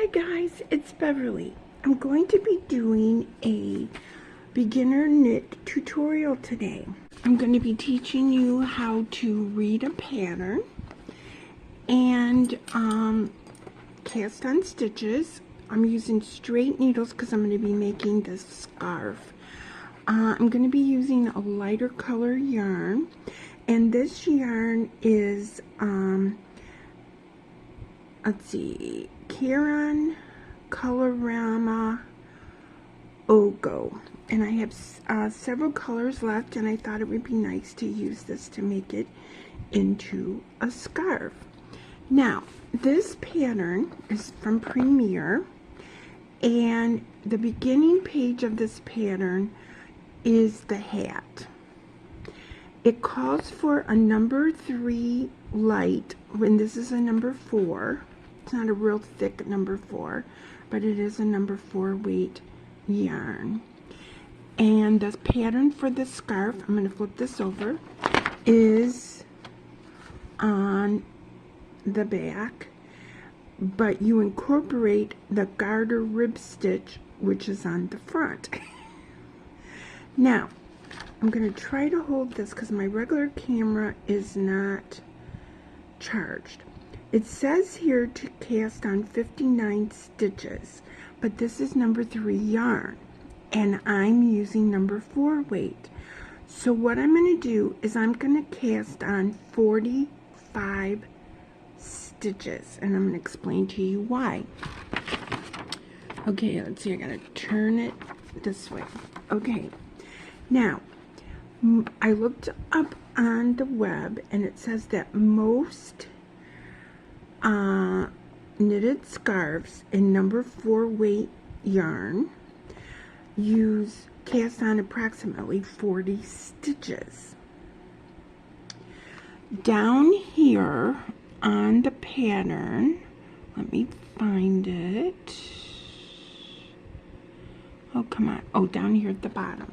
Hi guys, it's Beverly. I'm going to be doing a beginner knit tutorial today. I'm going to be teaching you how to read a pattern and cast on stitches. I'm using straight needles because I'm going to be making this scarf. I'm going to be using a lighter color yarn, and this yarn is let's see, Caron Colorama Ogo, and I have several colors left, and I thought it would be nice to use this to make it into a scarf. Now, this pattern is from Premier, and the beginning page of this pattern is the hat. It calls for a number 3 light, when this is a number 4. It's not a real thick number 4, but it is a number 4 weight yarn. And the pattern for the scarf, I'm going to flip this over, is on the back, but you incorporate the garter rib stitch, which is on the front. Now, I'm going to try to hold this because my regular camera is not charged. It says here to cast on 59 stitches, but this is number 3 yarn, and I'm using number 4 weight. So what I'm going to do is I'm going to cast on 45 stitches, and I'm going to explain to you why. Okay, let's see, I got to turn it this way. Okay, now I looked up on the web, and it says that most knitted scarves in number 4 weight yarn cast on approximately 40 stitches. Down here on the pattern, let me find it. Oh, come on. Oh, down here at the bottom.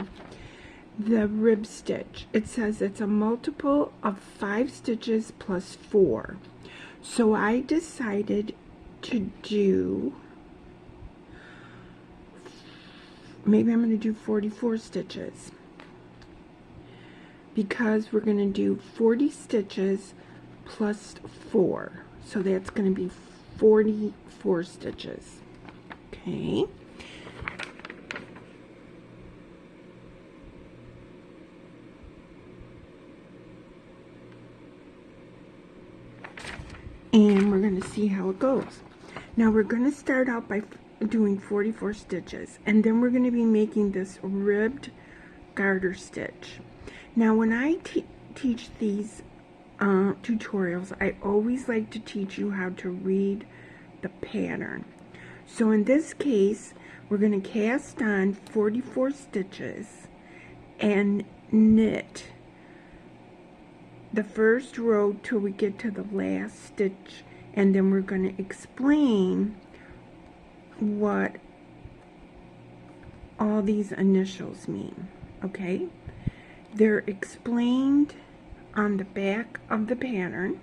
The rib stitch. It says it's a multiple of 5 stitches plus 4. So I decided to do, maybe I'm going to do 44 stitches, because we're going to do 40 stitches plus 4. So that's going to be 44 stitches. Okay. And we're going to see how it goes. Now we're going to start out by doing 44 stitches, and then we're going to be making this ribbed garter stitch. Now when I teach these tutorials, I always like to teach you how to read the pattern. So in this case, we're going to cast on 44 stitches and knit the first row till we get to the last stitch, and then we're going to explain what all these initials mean. Okay, they're explained on the back of the pattern,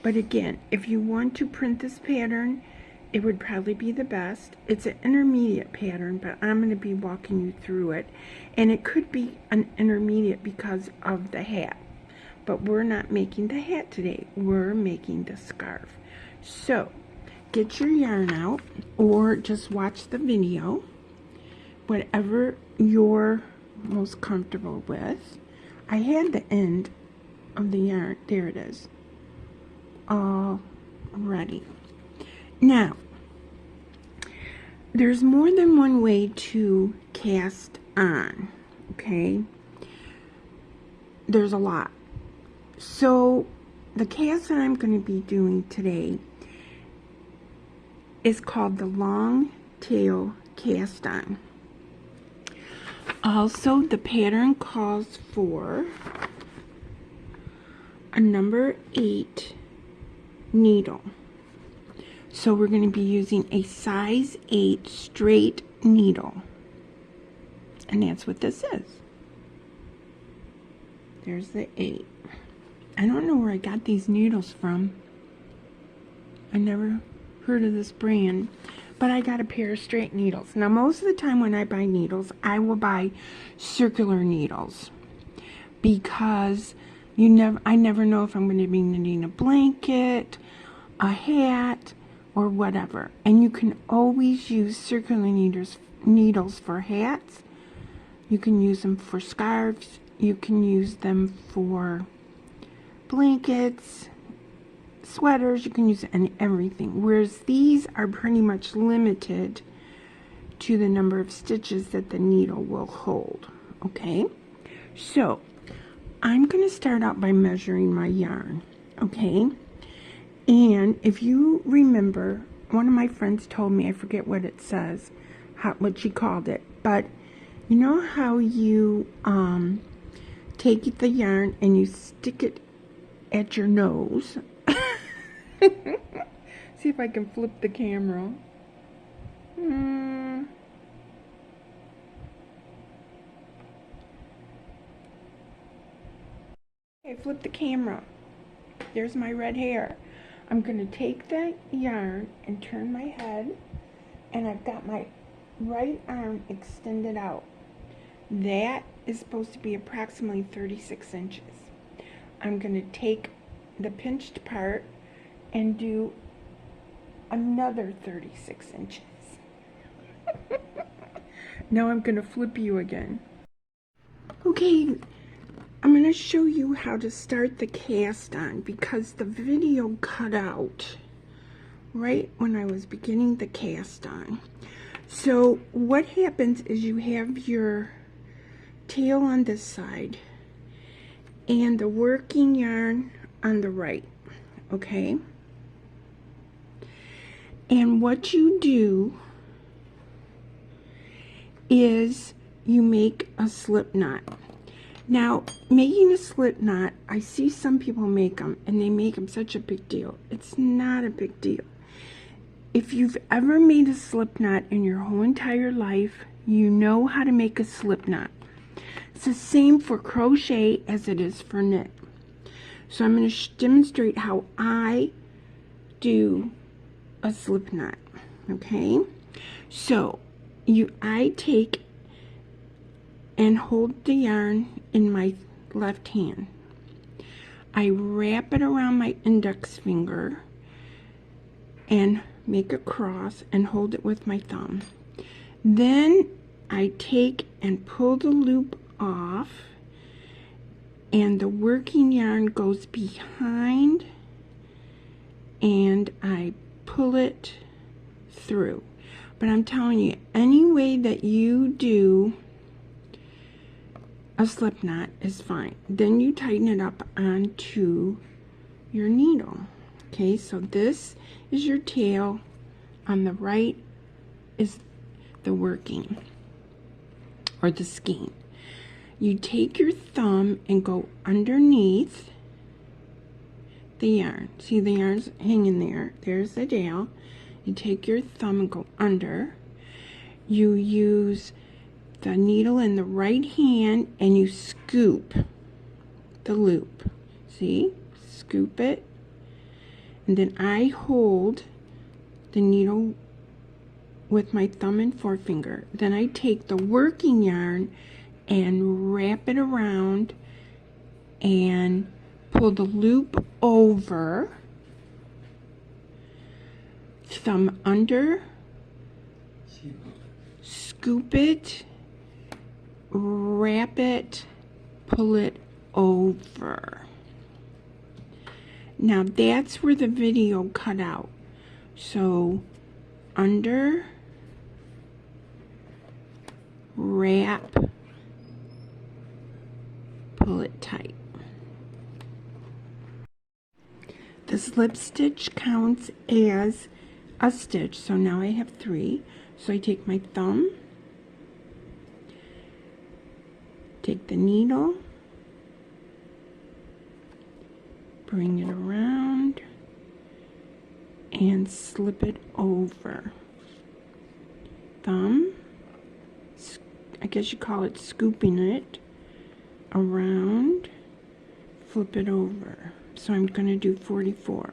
but again, if you want to print this pattern, it would probably be the best. It's an intermediate pattern, but I'm going to be walking you through it, and it could be an intermediate because of the hat. But we're not making the hat today. We're making the scarf. So, get your yarn out, or just watch the video, whatever you're most comfortable with. I had the end of the yarn. There it is. All ready. Now, there's more than one way to cast on, okay? There's a lot. So the cast that I'm going to be doing today is called the long tail cast on. Also, the pattern calls for a number 8 needle. So we're going to be using a size 8 straight needle. And that's what this is. There's the 8. I don't know where I got these needles from. I never heard of this brand, but I got a pair of straight needles. Now, most of the time when I buy needles, I will buy circular needles because I never know if I'm going to be needing a blanket, a hat, or whatever. And you can always use circular needles for hats. You can use them for scarves. You can use them for blankets, sweaters. You can use it in everything. Whereas these are pretty much limited to the number of stitches that the needle will hold. Okay, so I'm going to start out by measuring my yarn. Okay, and if you remember, one of my friends told me, I forget what it says, what she called it, but you know how you take the yarn and you stick it at your nose. See if I can flip the camera. Okay, flip the camera. There's my red hair. I'm going to take the yarn and turn my head, and I've got my right arm extended out. That is supposed to be approximately 36 inches. I'm going to take the pinched part and do another 36 inches. Now I'm going to flip you again. Okay, I'm going to show you how to start the cast on because the video cut out right when I was beginning the cast on. So what happens is you have your tail on this side and the working yarn on the right, okay? And what you do is you make a slip knot. Now, making a slip knot, I see some people make them, and they make them such a big deal. It's not a big deal. If you've ever made a slip knot in your whole entire life, you know how to make a slip knot. It's the same for crochet as it is for knit. So I'm going to demonstrate how I do a slip knot. Okay? So, I take and hold the yarn in my left hand. I wrap it around my index finger and make a cross and hold it with my thumb. Then I take and pull the loop off, and the working yarn goes behind, and I pull it through. But I'm telling you, any way that you do a slip knot is fine. Then you tighten it up onto your needle. Okay, so this is your tail. On the right is the working or the skein. You take your thumb and go underneath the yarn. See, the yarn's hanging there. There's the tail. You take your thumb and go under. You use the needle in the right hand and you scoop the loop. See? Scoop it. And then I hold the needle with my thumb and forefinger. Then I take the working yarn and wrap it around and pull the loop over, thumb under, scoop it, wrap it, pull it over. Now that's where the video cut out. So under, wrap, pull it tight. The slip stitch counts as a stitch, so now I have 3. So I take my thumb, take the needle, bring it around, and slip it over. Thumb, I guess you call it scooping it around, flip it over. So I'm going to do 44.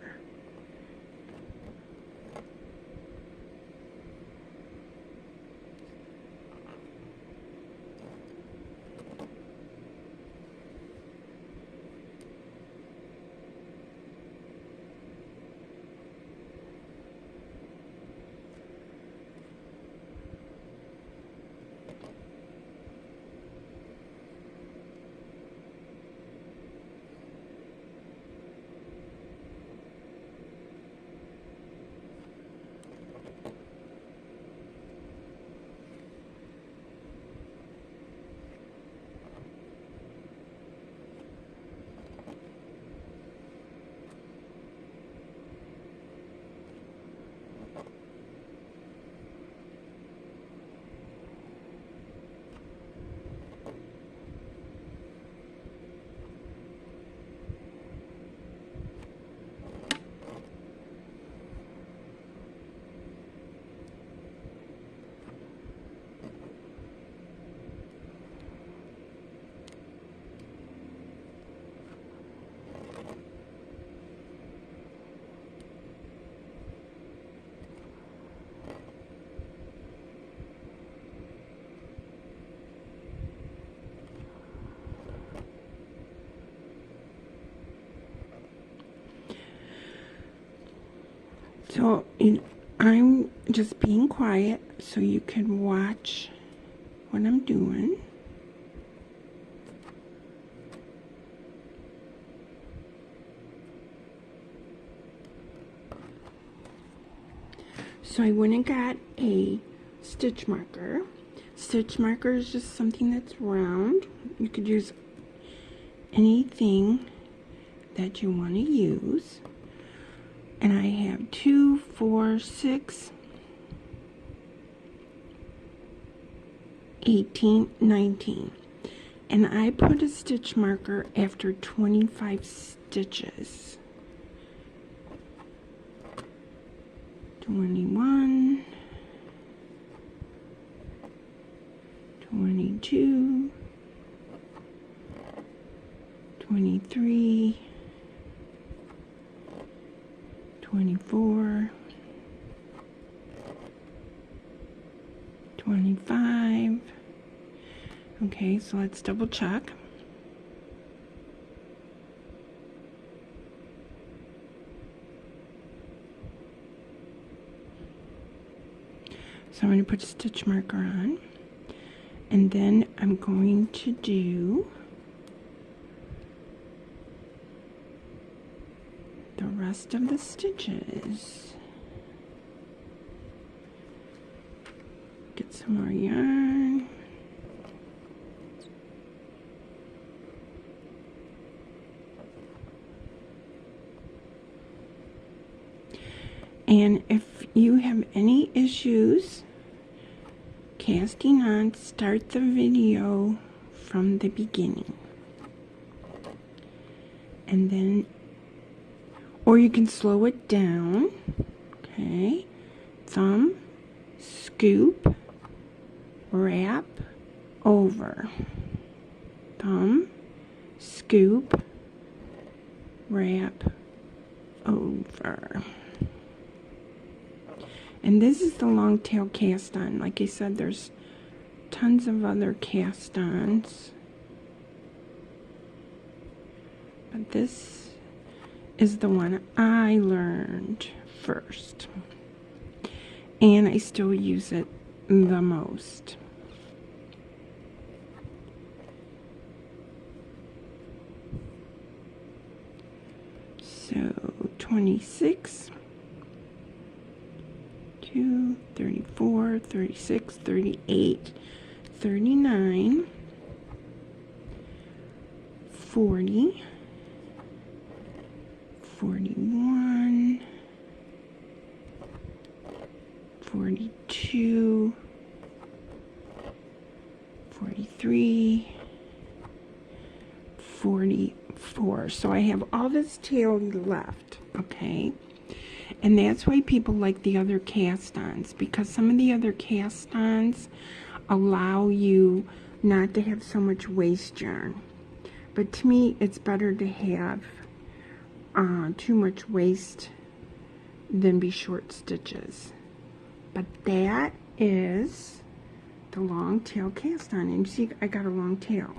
So I'm just being quiet so you can watch what I'm doing. So I went and got a stitch marker. Stitch marker is just something that's round. You could use anything that you want to use. And I have 2, 4, 6, 18, 19. And I put a stitch marker after 25 stitches. 21, 22, 23, 24, 25. Okay, so let's double check. So I'm going to put a stitch marker on, and then I'm going to do the rest of the stitches. Get some more yarn. And if you have any issues casting on, start the video from the beginning. And then, or you can slow it down. Okay. Thumb, scoop, wrap, over. Thumb, scoop, wrap, over. And this is the long tail cast on. Like I said, there's tons of other cast ons, but this is the one I learned first, and I still use it the most. So 26, 2, 34, 36, 38, 39, 40, 41, 42, 43, 44. So I have all this tail left, okay? And that's why people like the other cast-ons, because some of the other cast-ons allow you not to have so much waste yarn. But to me, it's better to have too much waste than be short stitches. But that is the long tail cast-on. And you see, I got a long tail.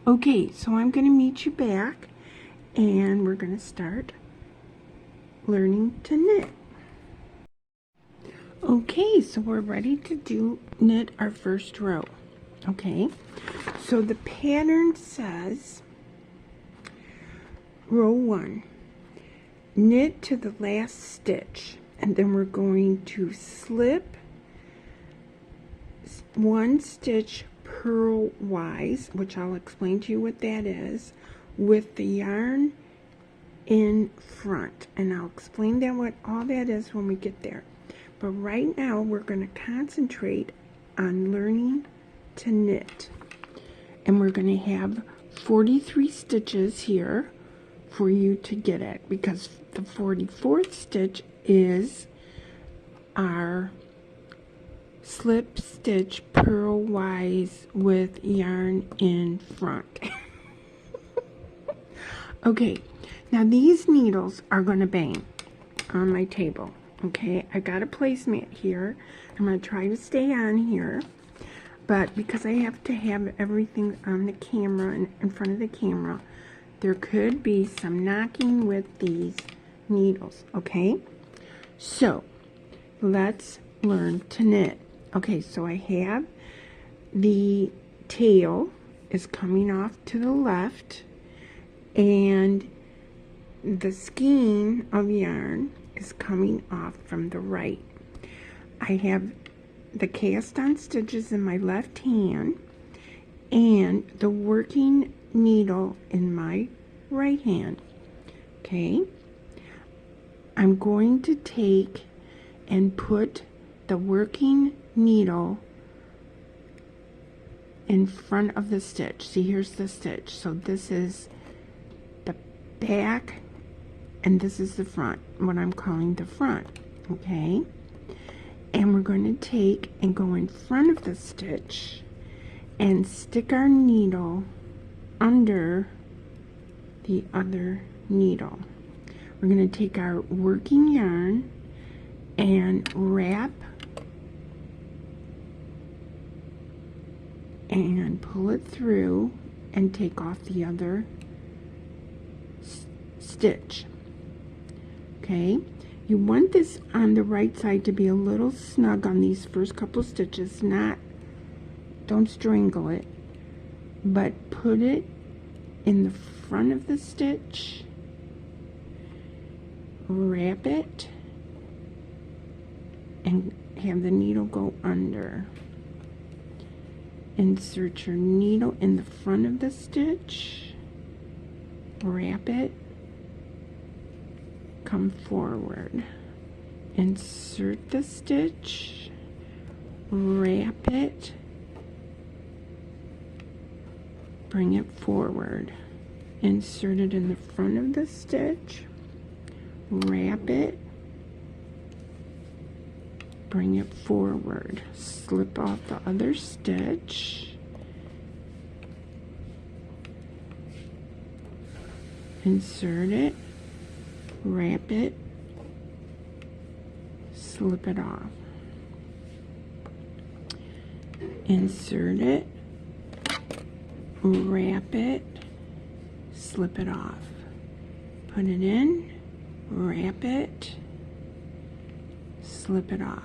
Okay, so I'm going to meet you back, and we're going to start learning to knit. Okay, so we're ready to knit our first row. Okay, so the pattern says row 1, knit to the last stitch, and then we're going to slip 1 stitch purlwise, which I'll explain to you what that is, with the yarn in front, and I'll explain that what all that is when we get there. But right now we're going to concentrate on learning to knit, and we're going to have 43 stitches here for you to get at, because the 44th stitch is our slip stitch purlwise with yarn in front. Okay, now these needles are going to bang on my table. Okay, I got a placemat here. I'm going to try to stay on here, but because I have to have everything on the camera and in front of the camera, there could be some knocking with these needles, okay? So let's learn to knit. Okay, so I have the tail is coming off to the left, and the skein of yarn is coming off from the right. I have the cast on stitches in my left hand and the working needle in my right hand. Okay, I'm going to take and put the working needle in front of the stitch. See, here's the stitch. So this is the back and this is the front, what I'm calling the front. Okay, and we're going to take and go in front of the stitch and stick our needle under the other needle. We're going to take our working yarn and wrap and pull it through and take off the other stitch. Okay, you want this on the right side to be a little snug on these first couple stitches, don't strangle it, but put it in the front of the stitch, wrap it, and have the needle go under. Insert your needle in the front of the stitch, wrap it, come forward, insert the stitch, wrap it, bring it forward, insert it in the front of the stitch, wrap it, bring it forward, slip off the other stitch, insert it, wrap it, slip it off, insert it, wrap it, slip it off, put it in, wrap it, slip it off.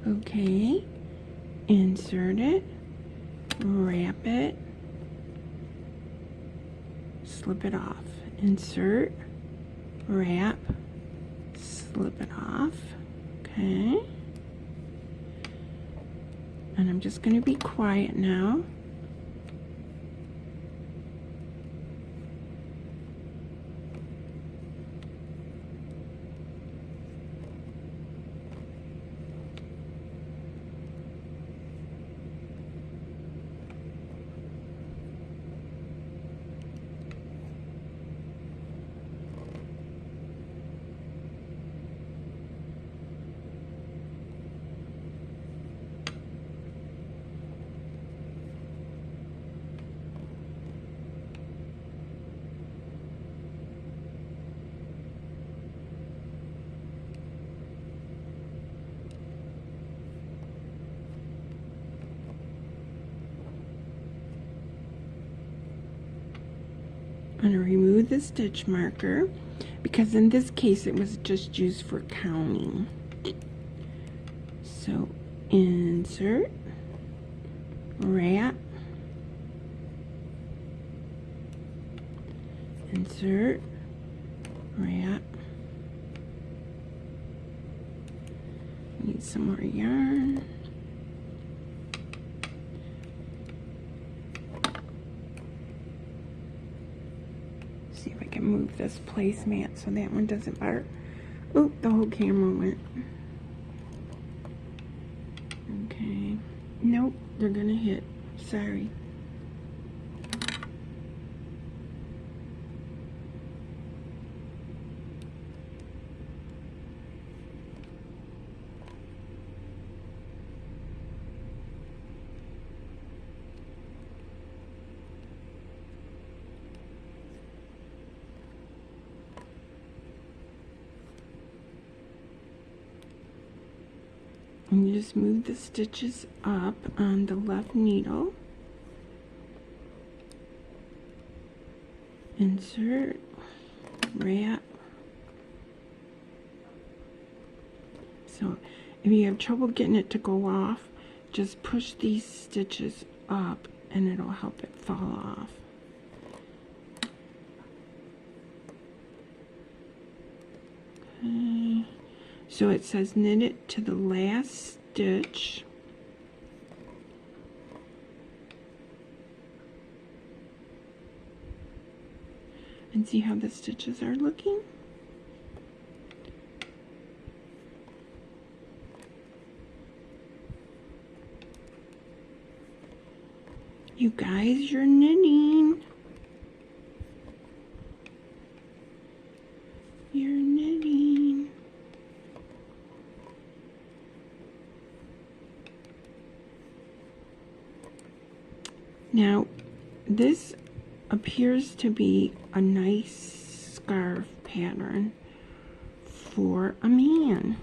Okay, insert it, wrap it, slip it off, insert, wrap, slip it off. Okay, and I'm just going to be quiet now. I'm going to remove the stitch marker because in this case it was just used for counting. So insert, wrap, insert, wrap. Need some more yarn. See if I can move this placemat so that one doesn't bark. Oh, the whole camera went. Okay. Nope, they're gonna hit. Sorry. And you just move the stitches up on the left needle. insert, wrap. So if you have trouble getting it to go off, just push these stitches up and it'll help it fall off. Okay. So it says knit it to the last stitch. And see how the stitches are looking? You guys, you're knitting. You're knitting. Now, this appears to be a nice scarf pattern for a man.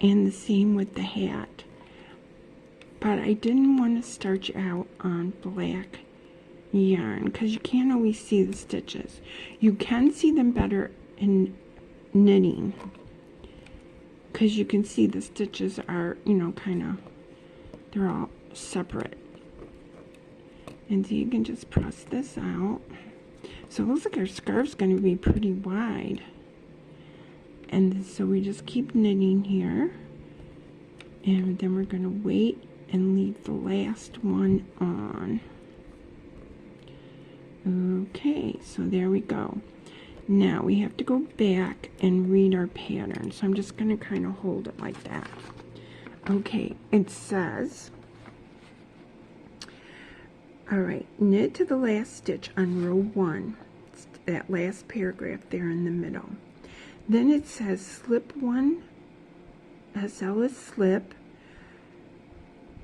And the same with the hat. But I didn't want to start you out on black yarn because you can't always see the stitches. You can see them better in knitting because you can see the stitches are, you know, kind of, they're all separate. And so you can just press this out. So it looks like our scarf's going to be pretty wide. And so we just keep knitting here. And then we're going to wait and leave the last one on. Okay, so there we go. Now we have to go back and read our pattern. So I'm just going to kind of hold it like that. Okay, it says, all right, knit to the last stitch on row 1. It's that last paragraph there in the middle. Then it says slip 1, SL is slip,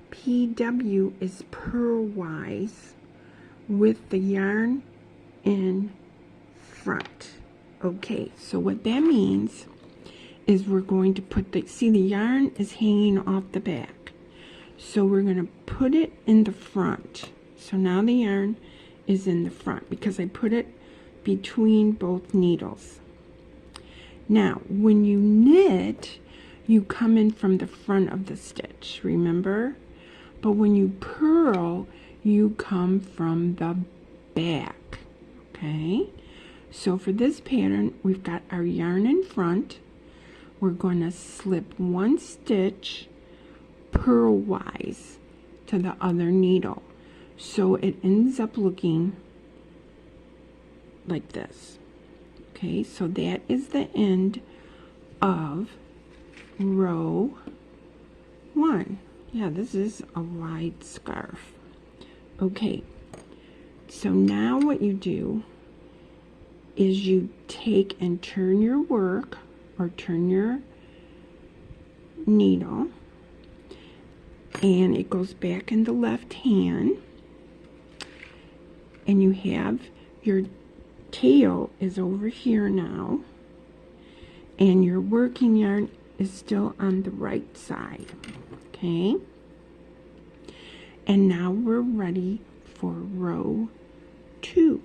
PW is purlwise with the yarn in front. Okay, so what that means is we're going to put the, see the yarn is hanging off the back. So we're going to put it in the front. So now the yarn is in the front because I put it between both needles. Now, when you knit, you come in from the front of the stitch, remember? But when you purl, you come from the back, okay? So for this pattern, we've got our yarn in front. We're going to slip 1 stitch purlwise to the other needle. So it ends up looking like this. Okay, so that is the end of row 1. Yeah, this is a wide scarf. Okay, so now what you do is you take and turn your work or turn your needle, and it goes back in the left hand, and you have your tail is over here now, and your working yarn is still on the right side. Okay, and now we're ready for row 2.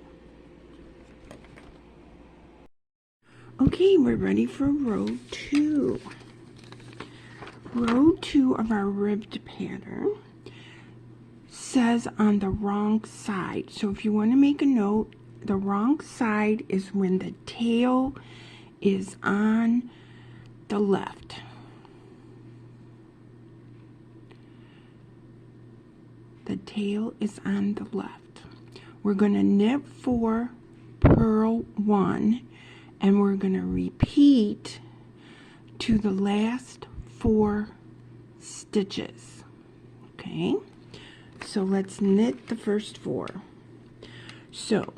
Okay, we're ready for row 2. Row 2 of our ribbed pattern says on the wrong side. So if you want to make a note, the wrong side is when the tail is on the left. The tail is on the left. We're going to knit 4, purl 1, and we're going to repeat to the last 4 stitches. Okay, so let's knit the first 4. So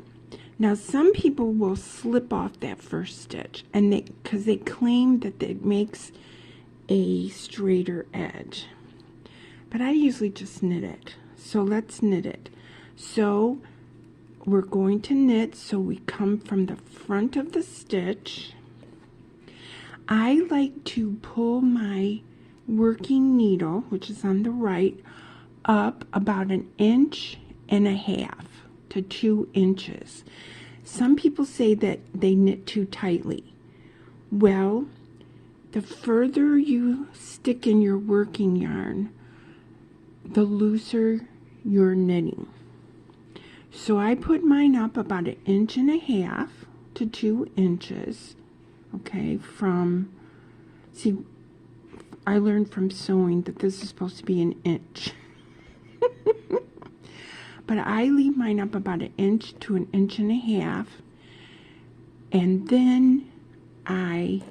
now some people will slip off that first stitch, and because they claim that it makes a straighter edge, but I usually just knit it. So let's knit it. So we're going to knit, so we come from the front of the stitch. I like to pull my working needle, which is on the right, up about 1.5 inches to 2 inches. Some people say that they knit too tightly. Well, the further you stick in your working yarn, the looser you're knitting. So I put mine up about 1.5 inches to 2 inches. Okay, see, I learned from sewing that this is supposed to be 1 inch. But I leave mine up about 1 inch to 1.5 inches, and then I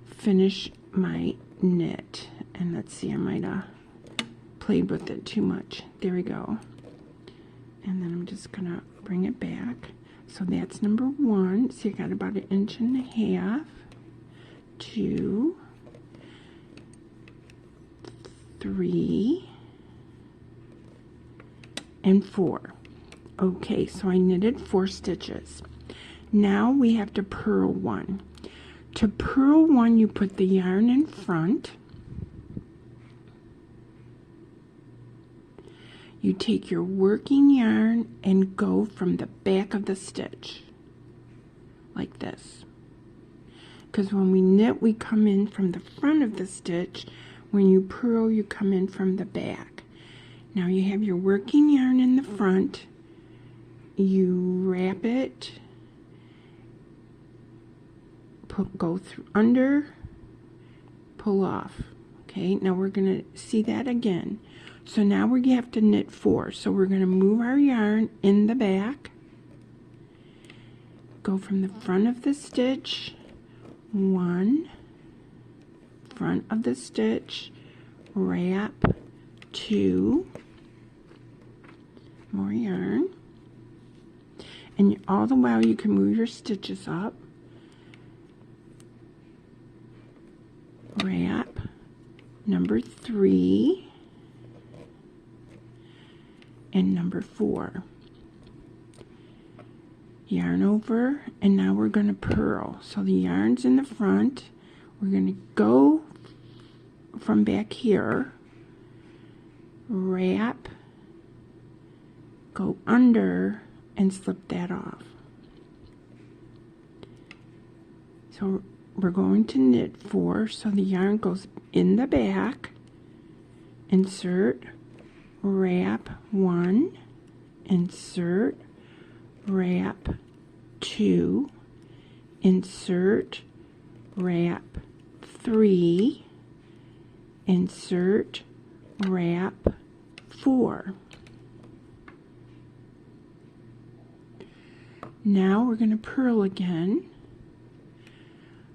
finish my knit. And let's see, I might have played with it too much. There we go. And then I'm just gonna bring it back. So that's number 1. See, I got about 1.5 inches, 2, 3, and 4. Okay, so I knitted 4 stitches. Now we have to purl 1. To purl 1, you put the yarn in front. You take your working yarn and go from the back of the stitch, like this. Because when we knit, we come in from the front of the stitch. When you purl, you come in from the back. Now you have your working yarn in the front. You wrap it, go through under, pull off. Okay, now we're going to see that again. So now we have to knit 4. So we're going to move our yarn in the back, go from the front of the stitch, 1, front of the stitch, wrap, 2, more yarn, and all the while you can move your stitches up, wrap, number 3, and number 4. Yarn over, and now we're going to purl. So the yarn's in the front. We're going to go from back here, wrap, go under, and slip that off. So we're going to knit 4, so the yarn goes in the back, insert, wrap 1, insert, wrap 2, insert, wrap 3, insert, wrap 4. Now we're going to purl again.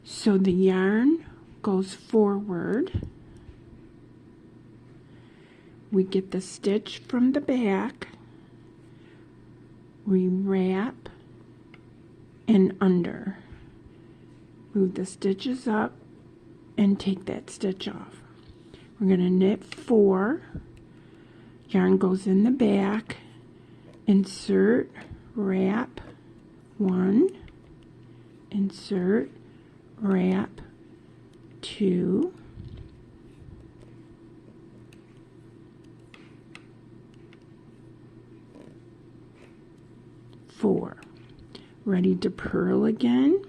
So the yarn goes forward. We get the stitch from the back, we wrap and under, move the stitches up and take that stitch off. We're going to knit 4, yarn goes in the back, insert, wrap 1, insert, wrap 2, 4. Ready to purl again.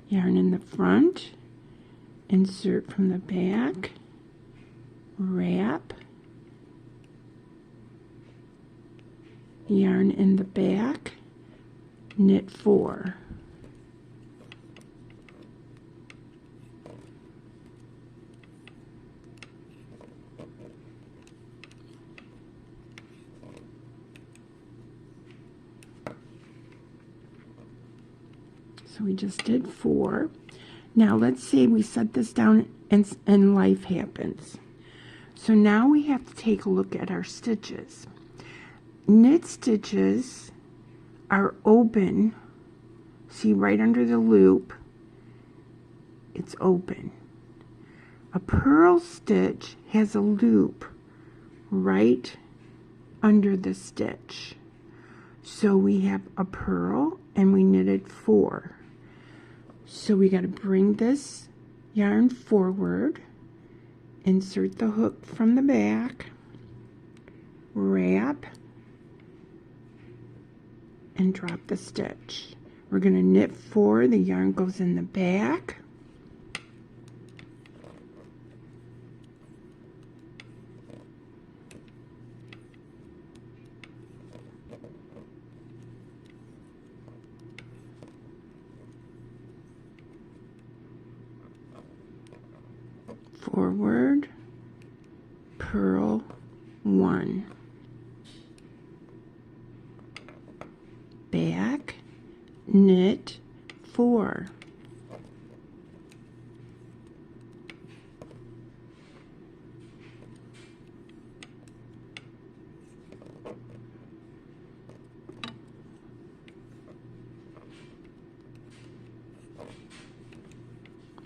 Yarn in the front, insert from the back, wrap, yarn in the back, knit 4. So we just did 4. Now let's say we set this down and life happens. So now we have to take a look at our stitches. Knit stitches are open. See, right under the loop, it's open. A purl stitch has a loop right under the stitch. So we have a purl and we knitted 4. So we got to bring this yarn forward, insert the hook from the back, wrap, and drop the stitch. We're going to knit 4, the yarn goes in the back. Forward, purl 1, back, knit 4,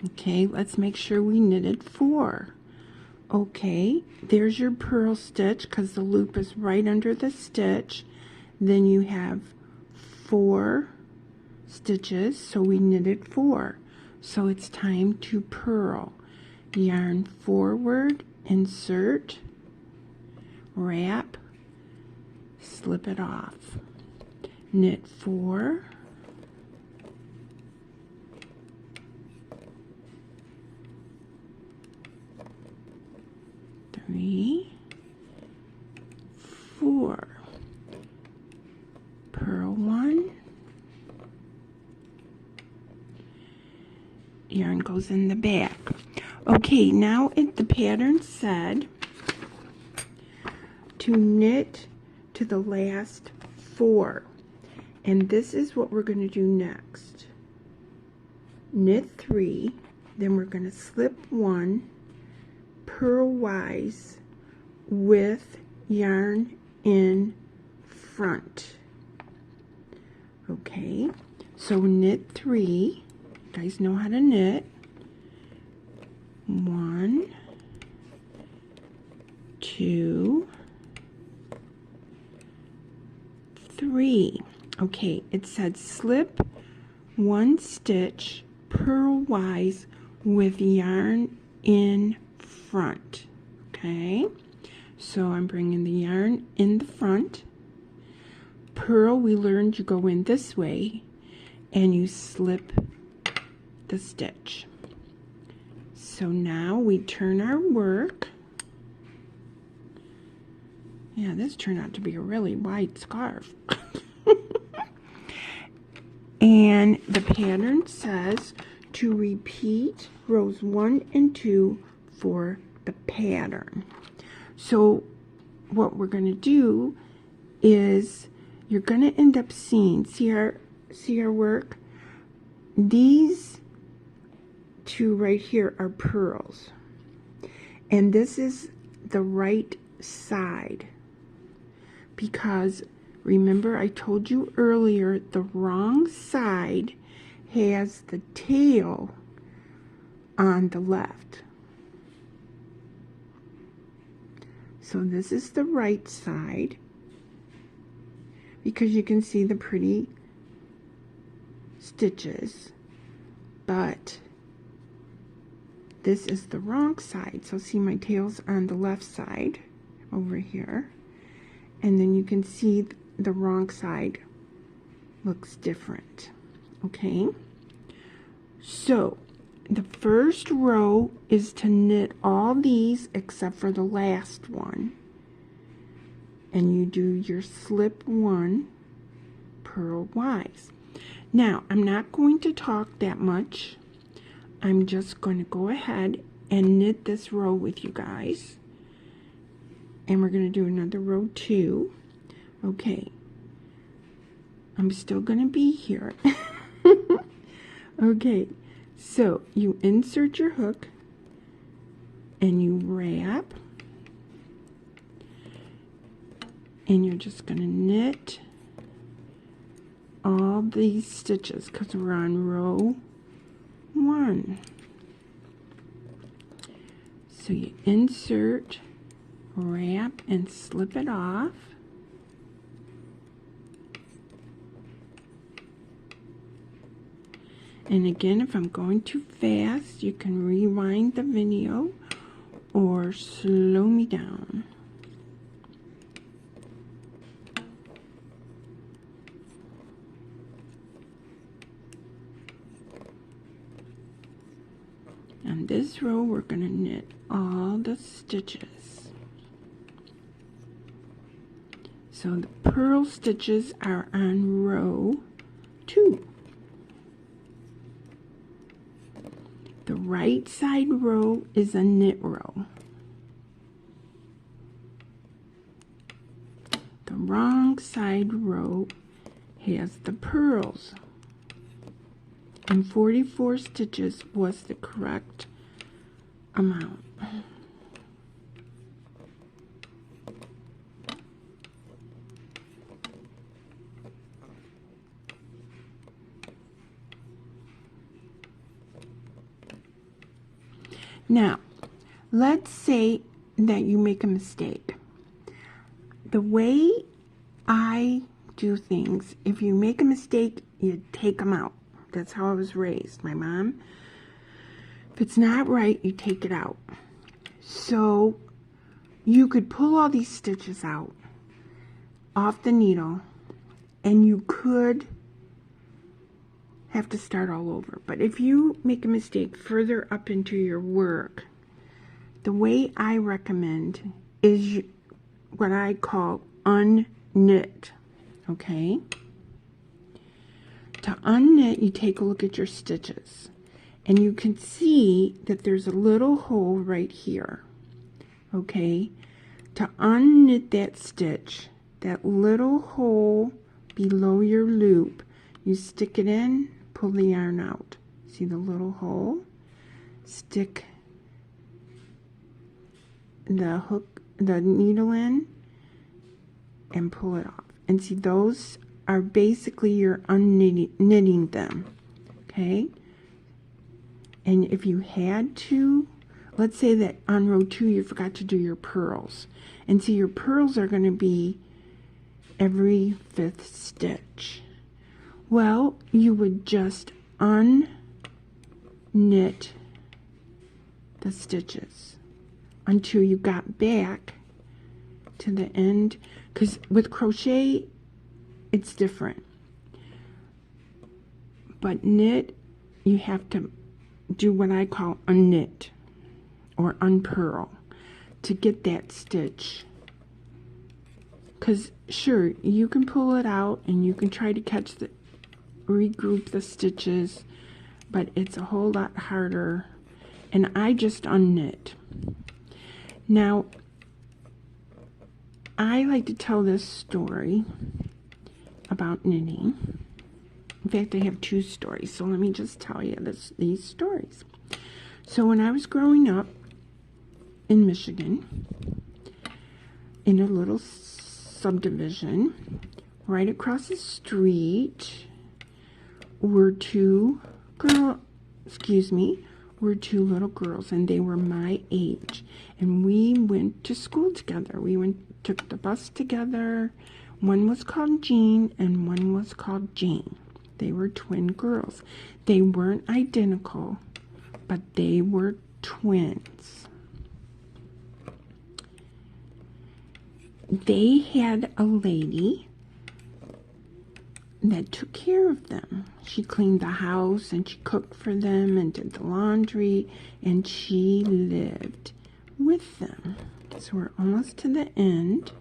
okay, let's make sure we knitted 4. Okay, there's your purl stitch because the loop is right under the stitch. Then you have 4 stitches, so we knitted 4. So it's time to purl. Yarn forward, insert, wrap, slip it off. Knit 4, three, 4, purl 1, yarn goes in the back. Okay, now the pattern said to knit to the last 4, and this is what we're going to do next. Knit 3, then we're going to slip 1 purlwise with yarn in front. Okay, so knit 3. You guys know how to knit. 1, 2, 3. Okay, it said slip 1 stitch purlwise with yarn in front. Okay, so I'm bringing the yarn in the front. Purl, we learned you go in this way and you slip the stitch. So now we turn our work. Yeah, this turned out to be a really wide scarf. And the pattern says to repeat rows 1 and 2 for the pattern. So what we're going to do is you're going to end up seeing, see our work? These 2 right here are purls. And this is the right side. Because remember I told you earlier the wrong side has the tail on the left. So this is the right side because you can see the pretty stitches, but this is the wrong side. So see my tail's on the left side over here, and then you can see the wrong side looks different. Okay, so the first row is to knit all these except for the last one, and you do your slip 1 purlwise. Now I'm not going to talk that much. I'm just going to go ahead and knit this row with you guys, and we're going to do another row 2. Okay, I'm still going to be here. Okay, so you insert your hook and you wrap, and you're just going to knit all these stitches because we're on row 1. So you insert, wrap, and slip it off. And again, if I'm going too fast, you can rewind the video or slow me down. on this row, we're going to knit all the stitches. So the purl stitches are on row 2. The right side row is a knit row. The wrong side row has the purls. And 44 stitches was the correct amount. Now, let's say that you make a mistake. The way I do things, if you make a mistake, you take them out. That's how I was raised. My mom, if it's not right, you take it out. So you could pull all these stitches out off the needle, and you could have to start all over. But if you make a mistake further up into your work, the way I recommend is what I call unknit. Okay? To unknit, you take a look at your stitches, and you can see that there's a little hole right here. Okay? To unknit that stitch, that little hole below your loop, you stick it in, pull the yarn out. See the little hole? Stick the hook, the needle in, and pull it off. And see, those are basically you're unknitting them. Okay? And if you had to, let's say that on row 2 you forgot to do your purls. And see, your purls are going to be every 5th stitch. Well, you would just unknit the stitches until you got back to the end, because with crochet it's different. But knit, you have to do what I call unknit or unpurl to get that stitch. Because sure, you can pull it out and you can try to regroup the stitches, but it's a whole lot harder, and I just unknit. Now, I like to tell this story about knitting. In fact, I have 2 stories, so let me just tell you these stories. So when I was growing up in Michigan, in a little subdivision, right across the street were two little girls, and they were my age, and we went to school together. Took the bus together. One was called Jean and one was called Jane. They were twin girls. They weren't identical, but they were twins. They had a lady that took care of them. She cleaned the house and she cooked for them and did the laundry, and she lived with them. So we're almost to the end.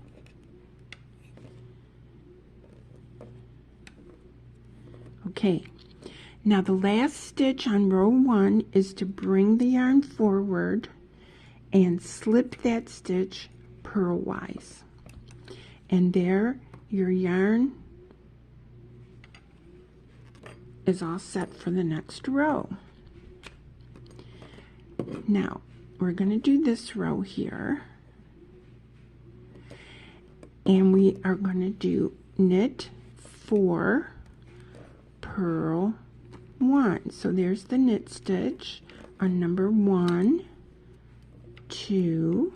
Okay, now the last stitch on row 1 is to bring the yarn forward and slip that stitch purlwise. And there, your yarn is all set for the next row. Now, we're going to do this row here. And we are going to do knit 4, purl 1. So there's the knit stitch on number 1, 2,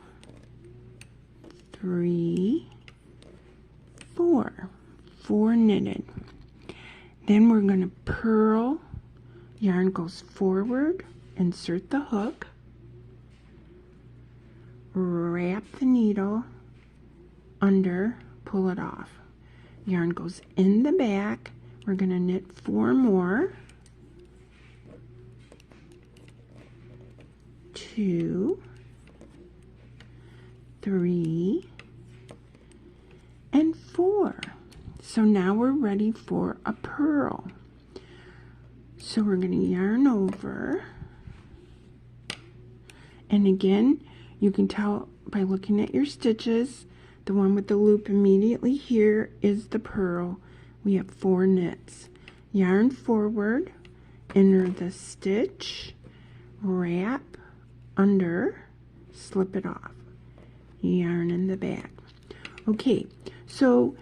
3, 4. 4 knitted. Then we're going to purl. Yarn goes forward, insert the hook, wrap the needle under, pull it off. Yarn goes in the back. We're going to knit 4 more. 2, 3, and 4. So now we're ready for a purl. So we're going to yarn over, and again, you can tell by looking at your stitches, the one with the loop immediately here is the purl. We have 4 knits. Yarn forward, enter the stitch, wrap under, slip it off, yarn in the back. Okay, so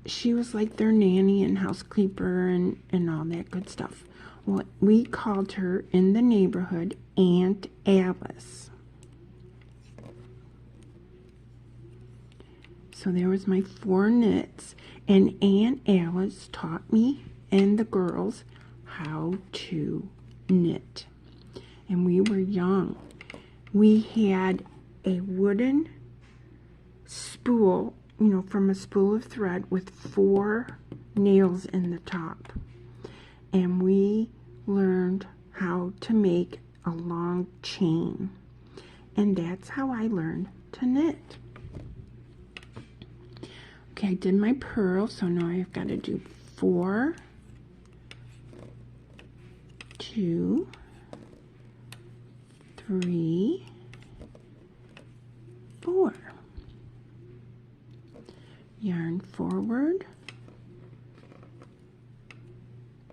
she was like their nanny and housekeeper and all that good stuff. Well, we called her in the neighborhood Aunt Alice. So there was my 4 knits, and Aunt Alice taught me and the girls how to knit. And we were young. We had a wooden spool, you know, from a spool of thread with 4 nails in the top. And we learned how to make a long chain. And that's how I learned to knit. Okay, I did my purl, so now I've got to do 4, 2, 3, 4. Yarn forward,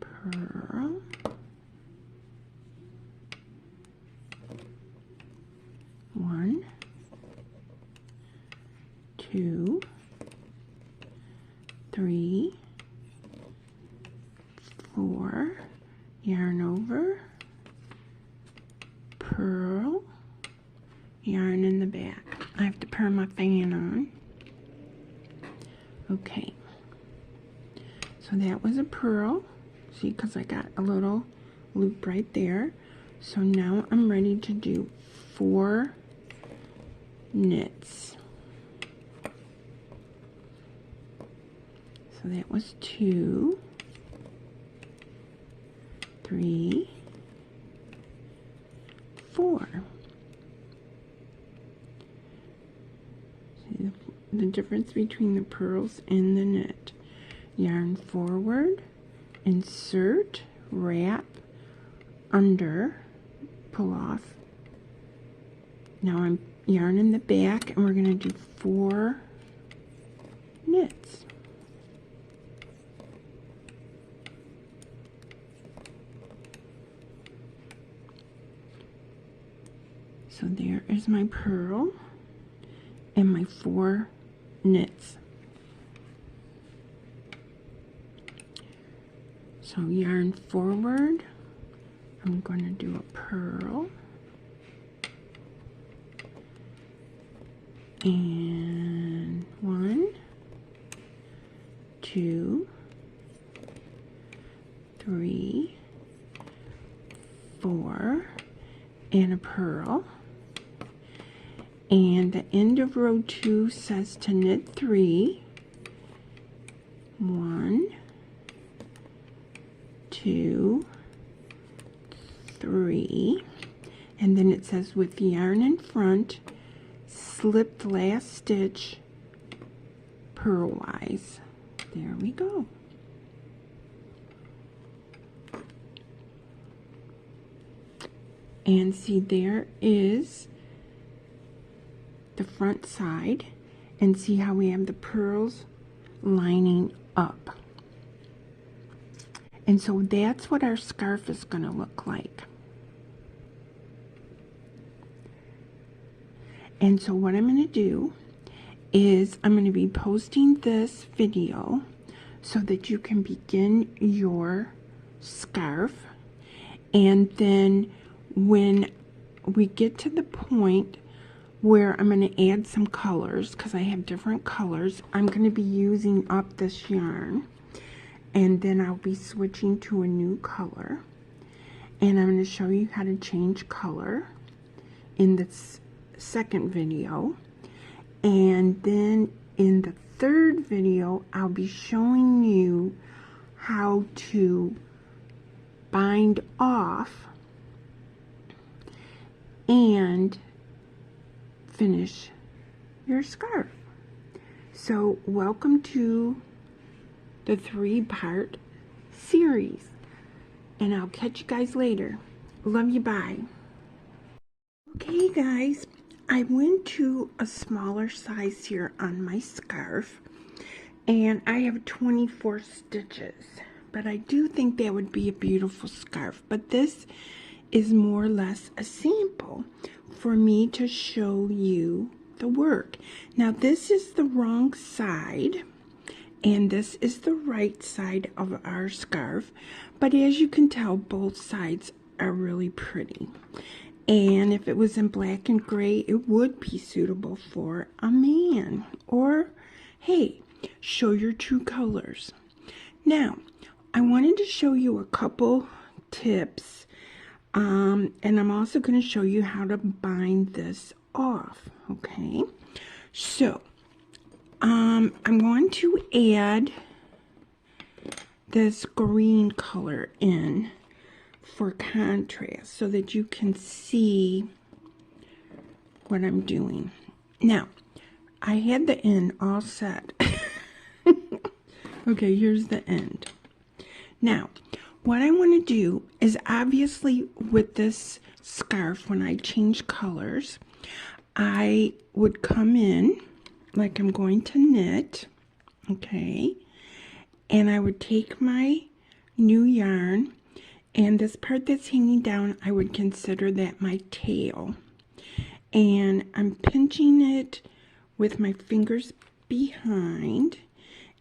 purl, 1, 2, 3, 4, yarn over, purl, yarn in the back. I have to put my fan on. Okay, so that was a purl, see, because I got a little loop right there. So now I'm ready to do 4 knits. So that was 2, 3, 4. See the difference between the purls and the knit. Yarn forward, insert, wrap, under, pull off. Now I'm yarning the back, and we're going to do 4 knits. So there is my purl and my 4 knits. So yarn forward, I'm going to do a purl, and 1, 2, 3, 4, and a purl. And the end of row 2 says to knit 3. 1, 2, 3, and then it says with the yarn in front, slip the last stitch purlwise. There we go. And see, there is the front side, and see how we have the purls lining up. And so that's what our scarf is going to look like. And so what I'm going to do is I'm going to be posting this video so that you can begin your scarf. And then when we get to the point where I'm going to add some colors, because I have different colors, I'm going to be using up this yarn, and then I'll be switching to a new color, and I'm going to show you how to change color in this second video. And then in the third video, I'll be showing you how to bind off and finish your scarf. So welcome to the 3-part series, and I'll catch you guys later. Love you, bye. Okay guys, I went to a smaller size here on my scarf, and I have 24 stitches, but I do think that would be a beautiful scarf. But this is more or less a sample for me to show you the work. Now this is the wrong side and this is the right side of our scarf, but as you can tell, both sides are really pretty. And if it was in black and gray, it would be suitable for a man. Or hey, show your true colors. Now I wanted to show you a couple tips, and I'm also going to show you how to bind this off. Okay, so I'm going to add this green color in for contrast so that you can see what I'm doing. Now, I had the end all set. Okay, here's the end. Now, what I want to do is, obviously with this scarf, when I change colors, I would come in like I'm going to knit, okay, and I would take my new yarn, and this part that's hanging down, I would consider that my tail, and I'm pinching it with my fingers behind,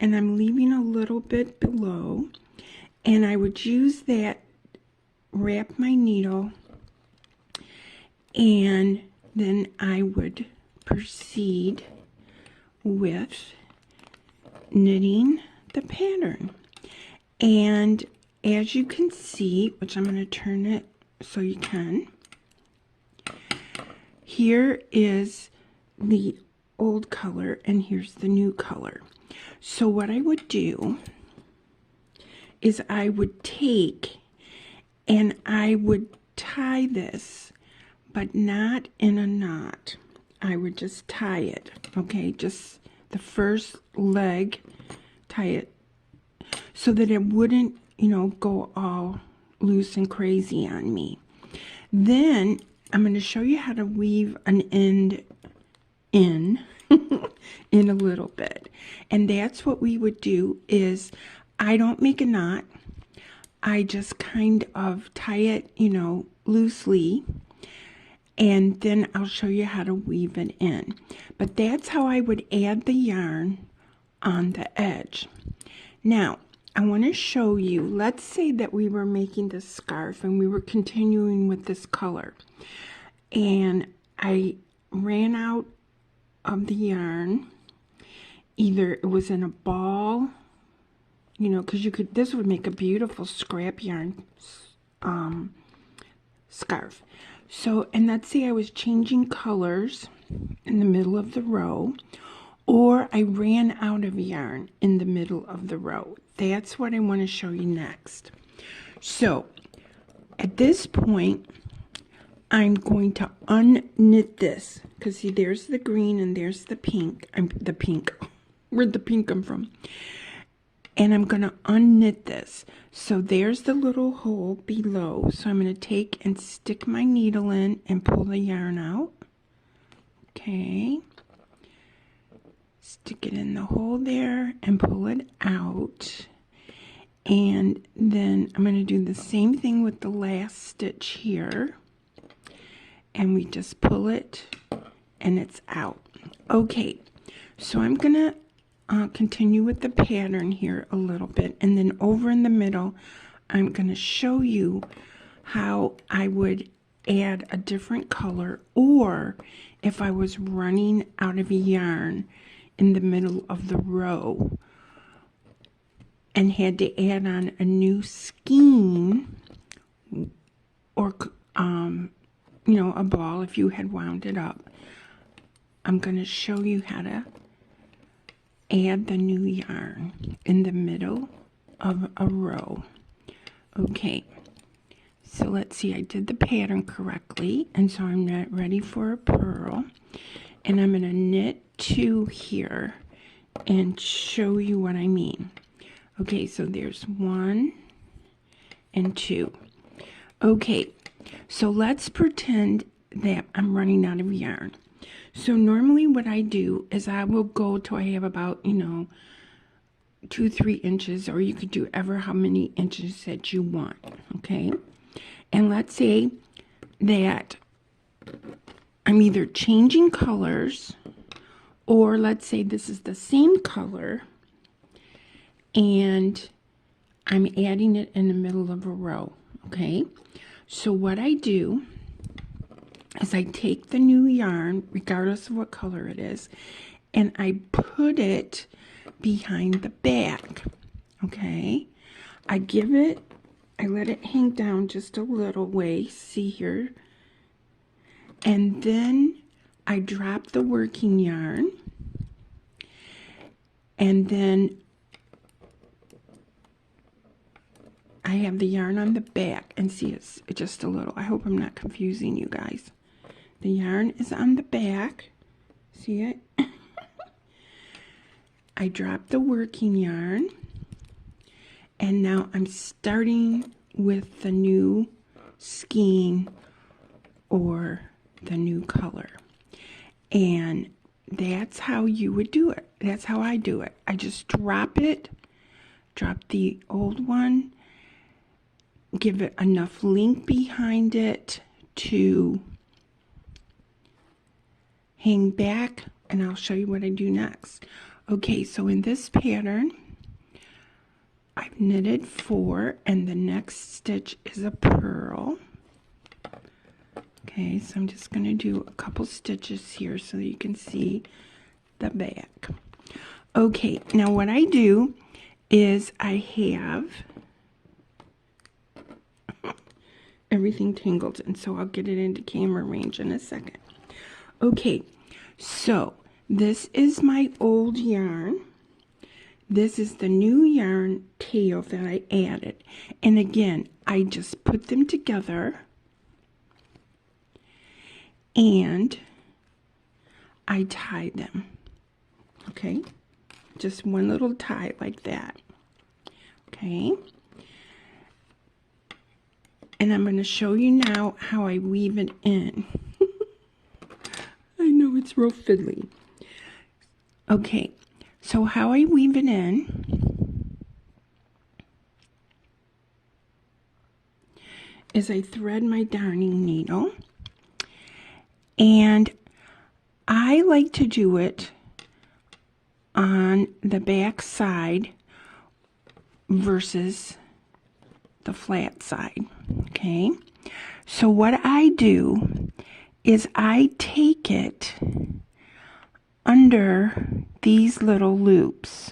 and I'm leaving a little bit below, and I would use that, wrap my needle, and then I would proceed with knitting the pattern. And as you can see, which I'm going to turn it so you can, here is the old color and here's the new color. So what I would do is I would take and I would tie this, but not in a knot. I would just tie it, okay, just the first leg, tie it so that it wouldn't, you know, go all loose and crazy on me. Then I'm going to show you how to weave an end in in a little bit, and that's what we would do. Is I don't make a knot, I just kind of tie it, you know, loosely, and then I'll show you how to weave it in. But that's how I would add the yarn on the edge. Now I want to show you, let's say that we were making this scarf and we were continuing with this color, and I ran out of the yarn. Either it was in a ball, you know, because you could, this would make a beautiful scrap yarn scarf. So, and let's say I was changing colors in the middle of the row, or I ran out of yarn in the middle of the row. That's what I want to show you next. So at this point, I'm going to unknit this, because see, there's the green and there's the pink. The pink. Where'd the pink come from? And I'm going to unknit this. So there's the little hole below. So I'm going to take and stick my needle in and pull the yarn out. Okay. Stick it in the hole there and pull it out. And then I'm going to do the same thing with the last stitch here. And we just pull it and it's out. Okay. So I'm going to continue with the pattern here a little bit, and then over in the middle I'm going to show you how I would add a different color, or if I was running out of yarn in the middle of the row and had to add on a new skein, or you know, a ball if you had wound it up. I'm going to show you how to add the new yarn in the middle of a row. Okay, So let's see, I did the pattern correctly, and so I'm not ready for a purl. And I'm going to knit 2 here and show you what I mean. Okay, so there's 1 and 2. Okay, so let's pretend that I'm running out of yarn. So normally what I do is I will go till I have about, 2-3 inches, or you could do ever how many inches that you want. Okay, and let's say that I'm either changing colors, or let's say this is the same color and I'm adding it in the middle of a row. Okay, so what I do is I take the new yarn, regardless of what color it is, and I put it behind the back. Okay, I let it hang down just a little way, see here, and then I drop the working yarn, and then I have the yarn on the back, and see, it's just a little. I hope I'm not confusing you guys. The yarn is on the back, see it? I drop the working yarn, and now I'm starting with the new skein or the new color. And that's how you would do it. That's how I do it. I just drop the old one, give it enough length behind it to hang back, and I'll show you what I do next. Okay, so in this pattern, I've knitted 4, and the next stitch is a purl. Okay, so I'm just going to do a couple stitches here so that you can see the back. Okay, now what I do is I have everything tangled, and so I'll get it into camera range in a second. Okay, so this is my old yarn. This is the new yarn tail that I added. And again, I just put them together and I tie them. Okay, just one little tie like that. Okay, and I'm going to show you now how I weave it in. I know it's real fiddly. Okay, so how I weave it in is I thread my darning needle, and I like to do it on the back side versus the flat side. Okay, so what I do is I take it under these little loops,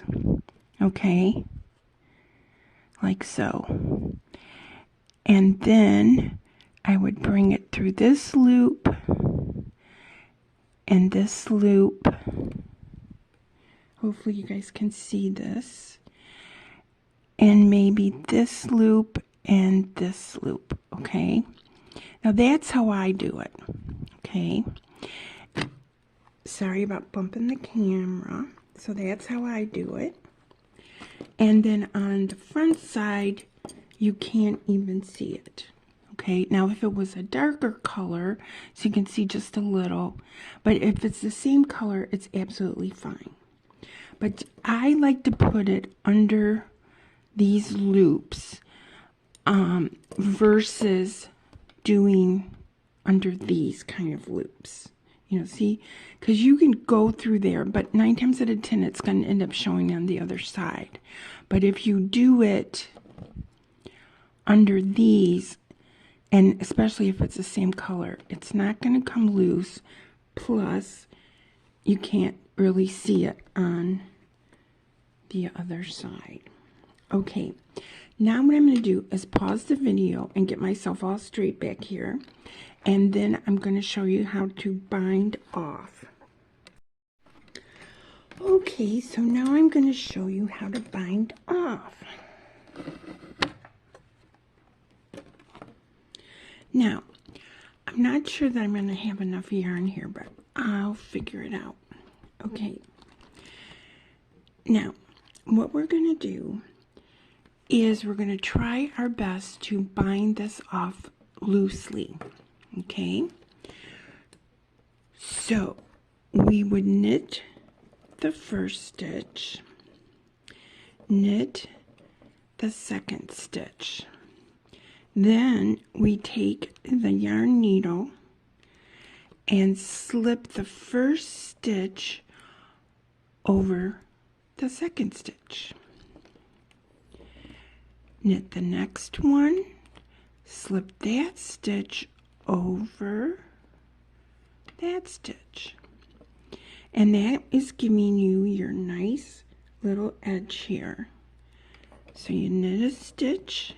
okay, like so, and then I would bring it through this loop and this loop. Hopefully you guys can see this, and maybe this loop and this loop. Okay, now that's how I do it. Okay, sorry about bumping the camera. So that's how I do it. And then on the front side, you can't even see it. Okay, now if it was a darker color, so you can see just a little, but if it's the same color, it's absolutely fine. But I like to put it under these loops versus doing under these kind of loops. You know, see, because you can go through there, but 9 times out of 10, it's going to end up showing on the other side. But if you do it under these, and especially if it's the same color, it's not going to come loose. Plus, you can't really see it on the other side. Okay, now what I'm going to do is pause the video and get myself all straight back here. And then I'm going to show you how to bind off. Okay, so now I'm going to show you how to bind off. Now, I'm not sure that I'm going to have enough yarn here, but I'll figure it out. Okay. Now, what we're going to do is we're going to try our best to bind this off loosely. Okay. So, we would knit the first stitch, knit the second stitch. Then we take the yarn needle and slip the first stitch over the second stitch. Knit the next one, slip that stitch over that stitch. And that is giving you your nice little edge here. So you knit a stitch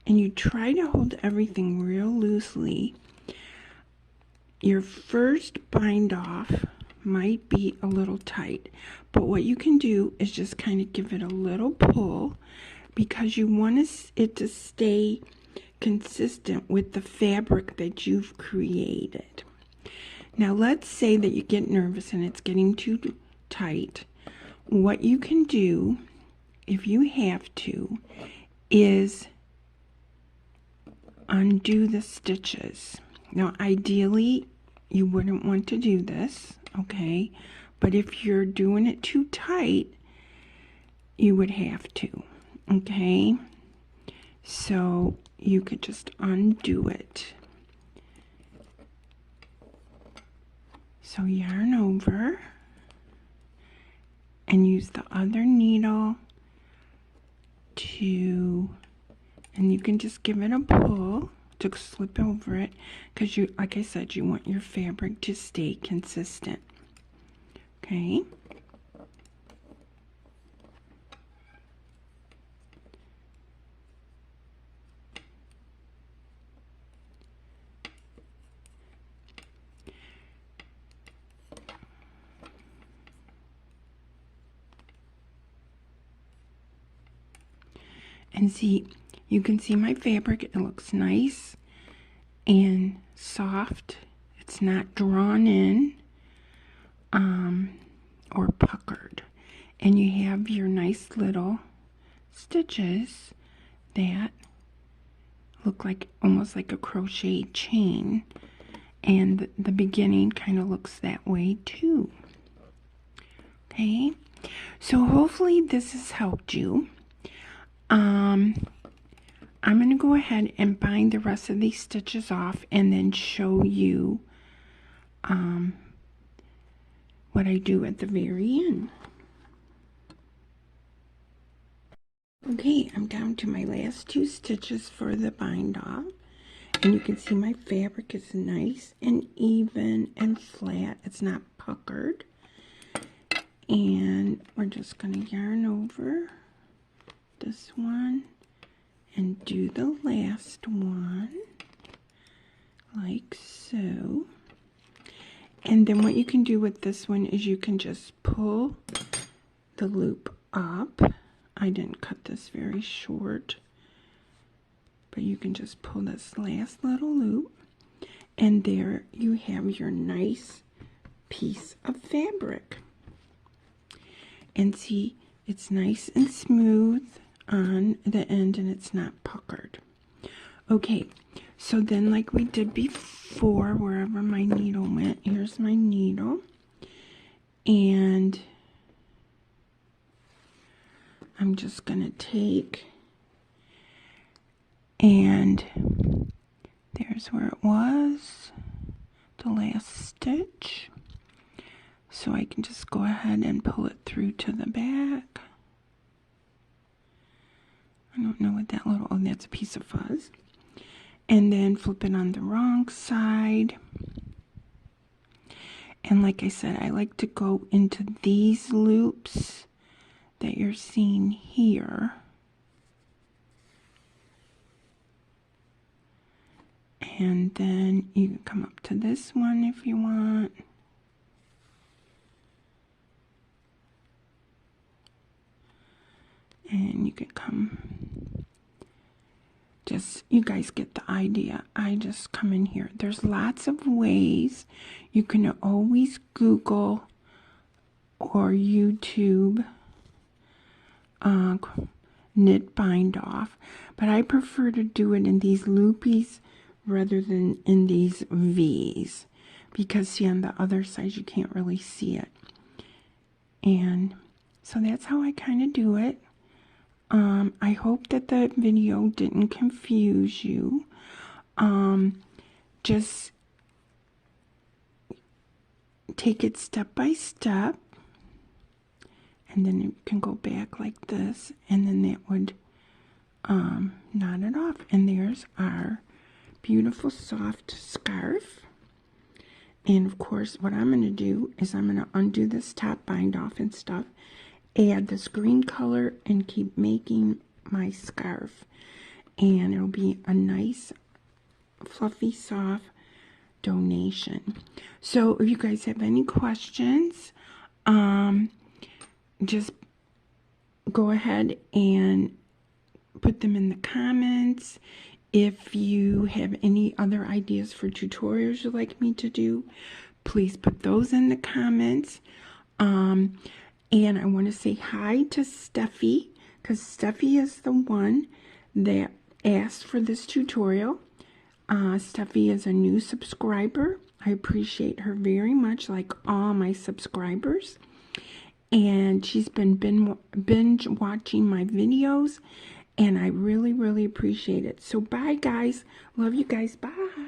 and you try to hold everything real loosely. Your first bind off might be a little tight, but what you can do is just kind of give it a little pull because you want it to stay consistent with the fabric that you've created. Now let's say that you get nervous and it's getting too tight. What you can do, if you have to, is undo the stitches. Now ideally you wouldn't want to do this, okay, but if you're doing it too tight you would have to, okay, so you could just undo it. So yarn over and use the other needle to, and you can just give it a pull to slip over it because you, like I said, you want your fabric to stay consistent. Okay. And see, you can see my fabric, it looks nice and soft. It's not drawn in or puckered. And you have your nice little stitches that look like almost like a crochet chain. And the beginning kind of looks that way too. Okay, so hopefully this has helped you. I'm going to go ahead and bind the rest of these stitches off and then show you what I do at the very end. Okay, I'm down to my last two stitches for the bind off, and you can see my fabric is nice and even and flat. It's not puckered. And we're just going to yarn over this one and do the last one like so. And then what you can do with this one is you can just pull the loop up. I didn't cut this very short, but you can just pull this last little loop, and there you have your nice piece of fabric. And see, it's nice and smooth on the end and it's not puckered. Okay, so then like we did before, wherever my needle went, here's my needle, and I'm just gonna take, and there's where it was, the last stitch. So I can just go ahead and pull it through to the back. I don't know what that little, oh, that's a piece of fuzz. And then flip it on the wrong side. And like I said, I like to go into these loops that you're seeing here. And then you can come up to this one if you want. And you can come just, you guys get the idea. I just come in here. There's lots of ways. You can always Google or YouTube knit bind off, but I prefer to do it in these loopies rather than in these V's, because see, on the other side you can't really see it. And so that's how I kind of do it. I hope that the video didn't confuse you. Just take it step by step, and then you can go back like this, and then that would knot it off. And there's our beautiful soft scarf. And of course, what I'm going to do is I'm going to undo this top bind off and stuff, add this green color, and keep making my scarf. And it'll be a nice, fluffy, soft donation. So if you guys have any questions, just go ahead and put them in the comments. If you have any other ideas for tutorials you'd like me to do, please put those in the comments. And I want to say hi to Steffi, because Steffi is the one that asked for this tutorial. Steffi is a new subscriber. I appreciate her very much, like all my subscribers. And she's been binge watching my videos, and I really, really appreciate it. So bye, guys. Love you guys. Bye.